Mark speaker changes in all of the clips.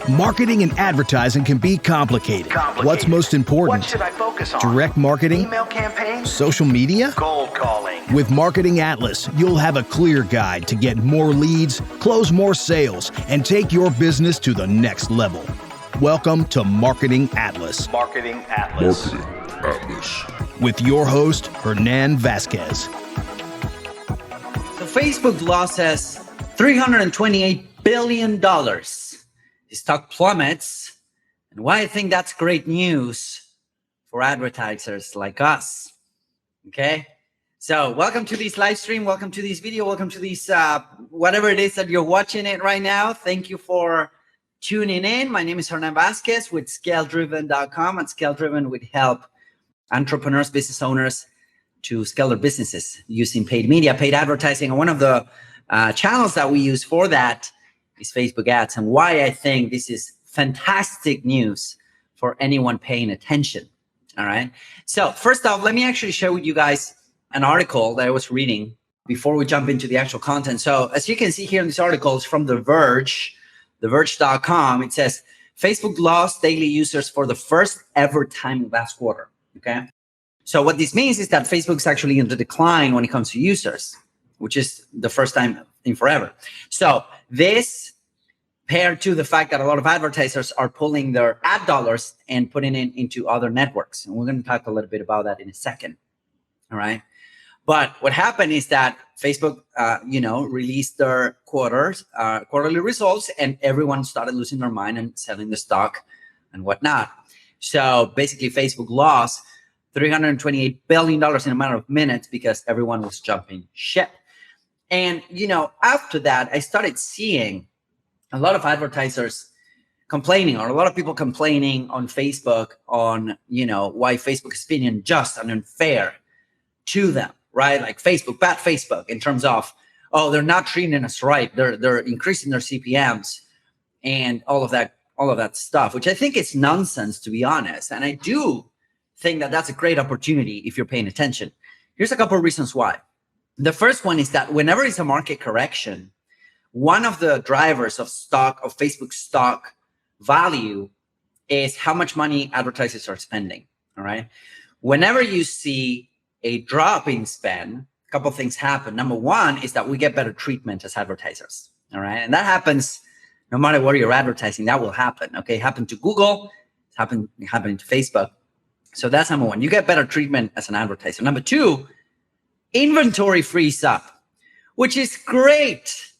Speaker 1: Marketing and advertising can be complicated. What's most important?
Speaker 2: What should I focus on?
Speaker 1: Direct marketing?
Speaker 2: Email campaigns?
Speaker 1: Social media?
Speaker 2: Cold calling?
Speaker 1: With Marketing Atlas, you'll have a clear guide to get more leads, close more sales, and take your business to the next level. Welcome to Marketing Atlas.
Speaker 2: Marketing Atlas.
Speaker 3: Marketing Atlas.
Speaker 1: With your host, Hernan Vasquez.
Speaker 4: So Facebook losses $328 billion. The stock plummets. And why I think that's great news for advertisers like us. Okay? So welcome to this live stream. Welcome to this video. Welcome to this, whatever it is that you're watching it right now. Thank you for tuning in. My name is Hernan Vasquez with ScaleDriven.com. And ScaleDriven would help entrepreneurs, business owners to scale their businesses using paid media, paid advertising. And one of the channels that we use for that is Facebook ads, and why I think this is fantastic news for anyone paying attention. All right. So first off, let me actually share with you guys an article that I was reading before we jump into the actual content. So as you can see here in this article, it's from The Verge, TheVerge.com. It says, Facebook lost daily users for the first ever time last quarter. Okay. So what this means is that Facebook's actually in the decline when it comes to users, which is the first time in forever. So this paired to the fact that a lot of advertisers are pulling their ad dollars and putting it into other networks. And we're going to talk a little bit about that in a second. All right. But what happened is that Facebook, released their quarterly results, and everyone started losing their mind and selling the stock and whatnot. So basically, Facebook lost $328 billion in a matter of minutes because everyone was jumping ship. And, after that, I started seeing a lot of advertisers complaining, or a lot of people complaining on Facebook on, why Facebook is being unjust and unfair to them, right? Like Facebook, bad Facebook, in terms of, oh, they're not treating us right. They're increasing their CPMs and all of that stuff, which I think is nonsense, to be honest. And I do think that that's a great opportunity if you're paying attention. Here's a couple of reasons why. The first one is that whenever it's a market correction, one of the drivers of Facebook stock value is how much money advertisers are spending. All right. Whenever you see a drop in spend, a couple of things happen. Number one is that we get better treatment as advertisers. All right. And that happens no matter where you're advertising, that will happen. Okay. It happened to Google, it's happening to Facebook. So that's number one. You get better treatment as an advertiser. Number two, inventory frees up, which is great.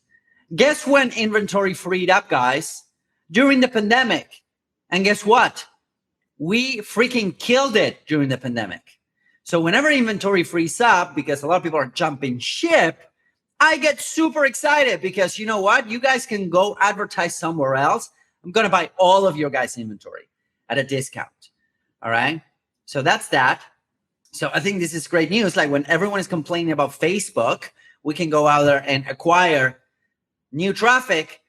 Speaker 4: Guess when inventory freed up, guys? During the pandemic. And guess what? We freaking killed it during the pandemic. So whenever inventory frees up, because a lot of people are jumping ship, I get super excited because you know what? You guys can go advertise somewhere else. I'm going to buy all of your guys' inventory at a discount. All right? So that's that. So I think this is great news. Like when everyone is complaining about Facebook, we can go out there and acquire new traffic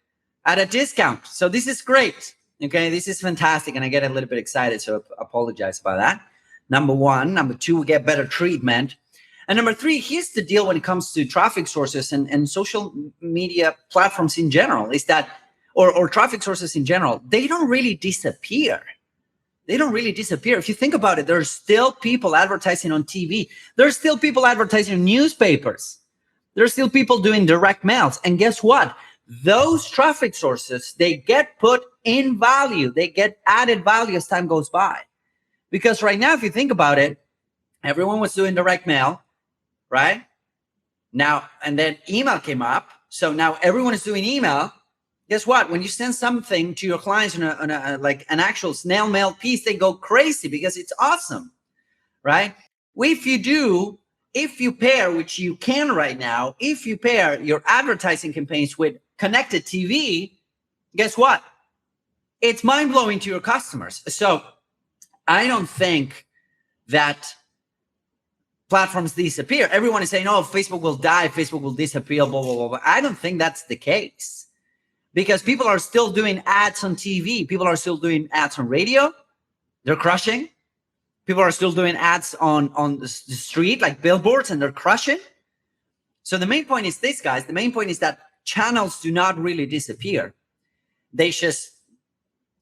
Speaker 4: at a discount. So this is great. Okay, this is fantastic. And I get a little bit excited, so I apologize about that. Number one. Number two, we get better treatment. And number three, here's the deal when it comes to traffic sources and social media platforms in general, is that, or traffic sources in general, they don't really disappear. They don't really disappear. If you think about it, there's still people advertising on TV. There's still people advertising in newspapers. There's still people doing direct mails. And guess what? Those traffic sources, they get put in value. They get added value as time goes by. Because right now, if you think about it, everyone was doing direct mail, right? Now, and then email came up. So now everyone is doing email. Guess what? When you send something to your clients on like an actual snail mail piece, they go crazy because it's awesome, right? If you pair, which you can right now, if you pair your advertising campaigns with connected TV, guess what? It's mind-blowing to your customers. So I don't think that platforms disappear. Everyone is saying, oh, Facebook will die, Facebook will disappear, blah, blah, blah, blah. I don't think that's the case. Because people are still doing ads on TV. People are still doing ads on radio. They're crushing. People are still doing ads on the street, like billboards, and they're crushing. So the main point is this, guys. The main point is that channels do not really disappear. They just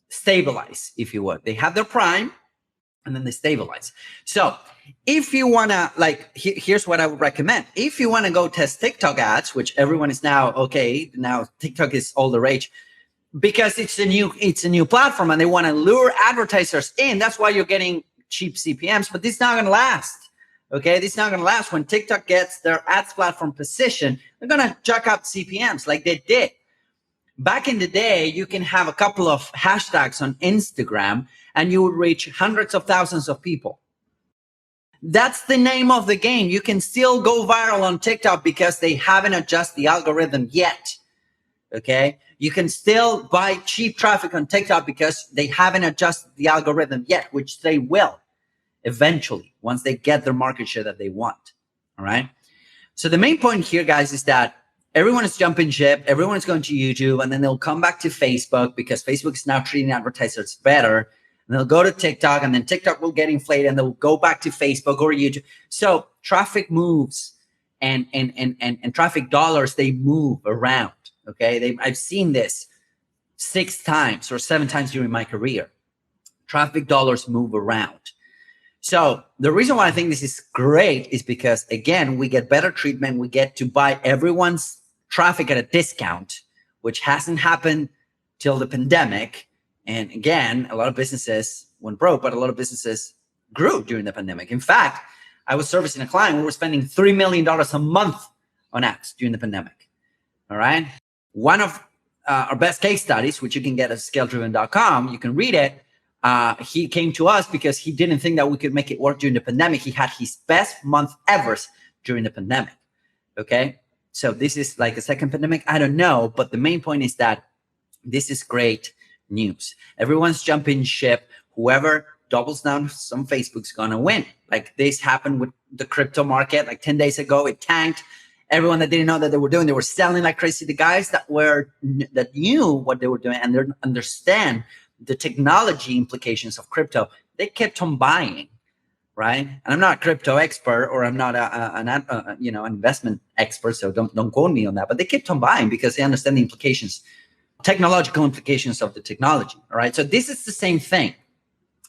Speaker 4: stabilize, if you would. They have their prime, and then they stabilize. So if you want to, like, here's what I would recommend. If you want to go test TikTok ads, which everyone is now, okay, now TikTok is all the rage, because it's a new platform and they want to lure advertisers in. That's why you're getting cheap CPMs, but this is not going to last. Okay, this is not going to last. When TikTok gets their ads platform position, they're going to jack up CPMs like they did. Back in the day, you can have a couple of hashtags on Instagram and you would reach hundreds of thousands of people. That's the name of the game. You can still go viral on TikTok because they haven't adjusted the algorithm yet. Okay, you can still buy cheap traffic on TikTok because they haven't adjusted the algorithm yet, which they will eventually once they get their market share that they want. All right. So the main point here, guys, is that everyone is jumping ship. Everyone is going to YouTube, and then they'll come back to Facebook because Facebook is now treating advertisers better. And they'll go to TikTok, and then TikTok will get inflated, and they'll go back to Facebook or YouTube. So traffic moves and traffic dollars, they move around. Okay, I've seen this 6 times or 7 times during my career. Traffic dollars move around. So the reason why I think this is great is because, again, we get better treatment. We get to buy everyone's traffic at a discount, which hasn't happened till the pandemic. And again, a lot of businesses went broke, but a lot of businesses grew during the pandemic. In fact, I was servicing a client. We were spending $3 million a month on ads during the pandemic. All right. One of our best case studies, which you can get at scaledriven.com, you can read it. He came to us because he didn't think that we could make it work during the pandemic. He had his best month ever during the pandemic. Okay. So this is like a second pandemic. I don't know. But the main point is that this is great news. Everyone's jumping ship. Whoever doubles down on Facebook's going to win. Like this happened with the crypto market. Like 10 days ago, it tanked. Everyone that didn't know that they were doing, they were selling like crazy. The guys that knew what they were doing and they understand the technology implications of crypto, they kept on buying, right? And I'm not a crypto expert, or I'm not an investment expert, so don't quote me on that. But they kept on buying because they understand the implications, technological implications of the technology. All right, so this is the same thing.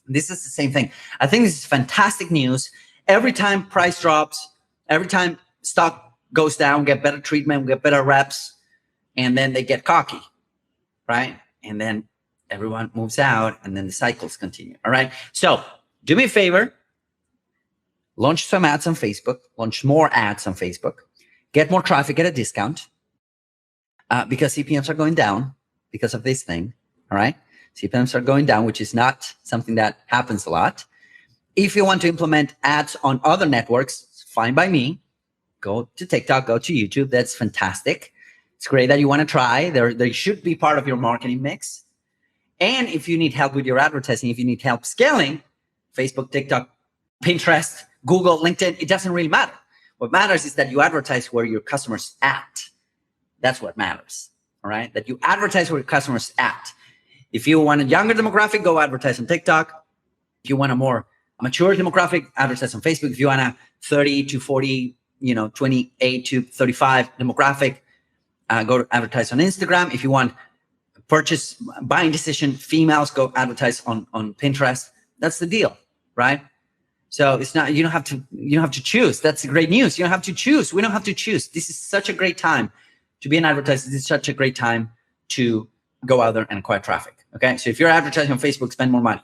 Speaker 4: This is the same thing. I think this is fantastic news. Every time price drops, every time stock goes down, get better treatment, get better reps, and then they get cocky, right? And then everyone moves out, and then the cycles continue. All right. So do me a favor, launch some ads on Facebook, launch more ads on Facebook, get more traffic at a discount, because CPMs are going down because of this thing. All right. CPMs are going down, which is not something that happens a lot. If you want to implement ads on other networks, fine by me. Go to TikTok, go to YouTube. That's fantastic. It's great that you want to try. They should be part of your marketing mix. And if you need help with your advertising, if you need help scaling, Facebook, TikTok, Pinterest, Google, LinkedIn, it doesn't really matter. What matters is that you advertise where your customers at. That's what matters. All right. That you advertise where your customers at. If you want a younger demographic, go advertise on TikTok. If you want a more mature demographic, advertise on Facebook. If you want a 30 to 40, 28 to 35 demographic, go to advertise on Instagram. If you want purchase buying decision females, go advertise on Pinterest. That's the deal, right? So it's not, you don't have to choose. That's great news. You don't have to choose. We don't have to choose. This is such a great time to be an advertiser. This is such a great time to go out there and acquire traffic. Okay. So if you're advertising on Facebook, spend more money.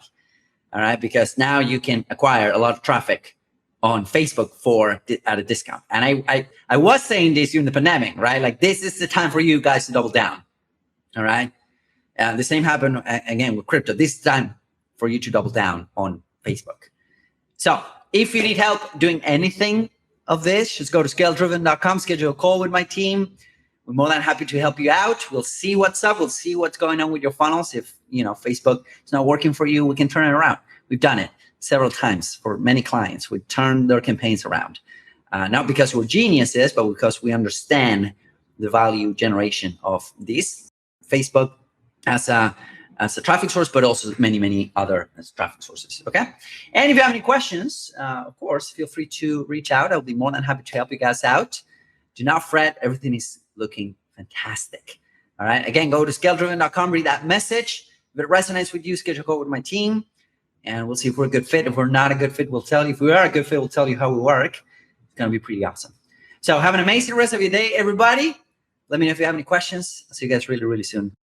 Speaker 4: All right. Because now you can acquire a lot of traffic on Facebook at a discount. And I was saying this during the pandemic, right? Like this is the time for you guys to double down. All right. The same happened again with crypto. This time for you to double down on Facebook. So if you need help doing anything of this, just go to scaledriven.com, schedule a call with my team. We're more than happy to help you out. We'll see what's up. We'll see what's going on with your funnels. If Facebook is not working for you, we can turn it around. We've done it several times for many clients. We turn their campaigns around, not because we're geniuses, but because we understand the value generation of this. Facebook as a as a traffic source, but also many other traffic sources. Okay. And if you have any questions, of course, feel free to reach out. I'll be more than happy to help you guys out. Do not fret. Everything is looking fantastic. All right. Again, go to scaledriven.com, read that message. If it resonates with you, schedule a call with my team, and we'll see if we're a good fit. If we're not a good fit, we'll tell you. If we are a good fit, we'll tell you how we work. It's going to be pretty awesome. So have an amazing rest of your day, everybody. Let me know if you have any questions. I'll see you guys really soon.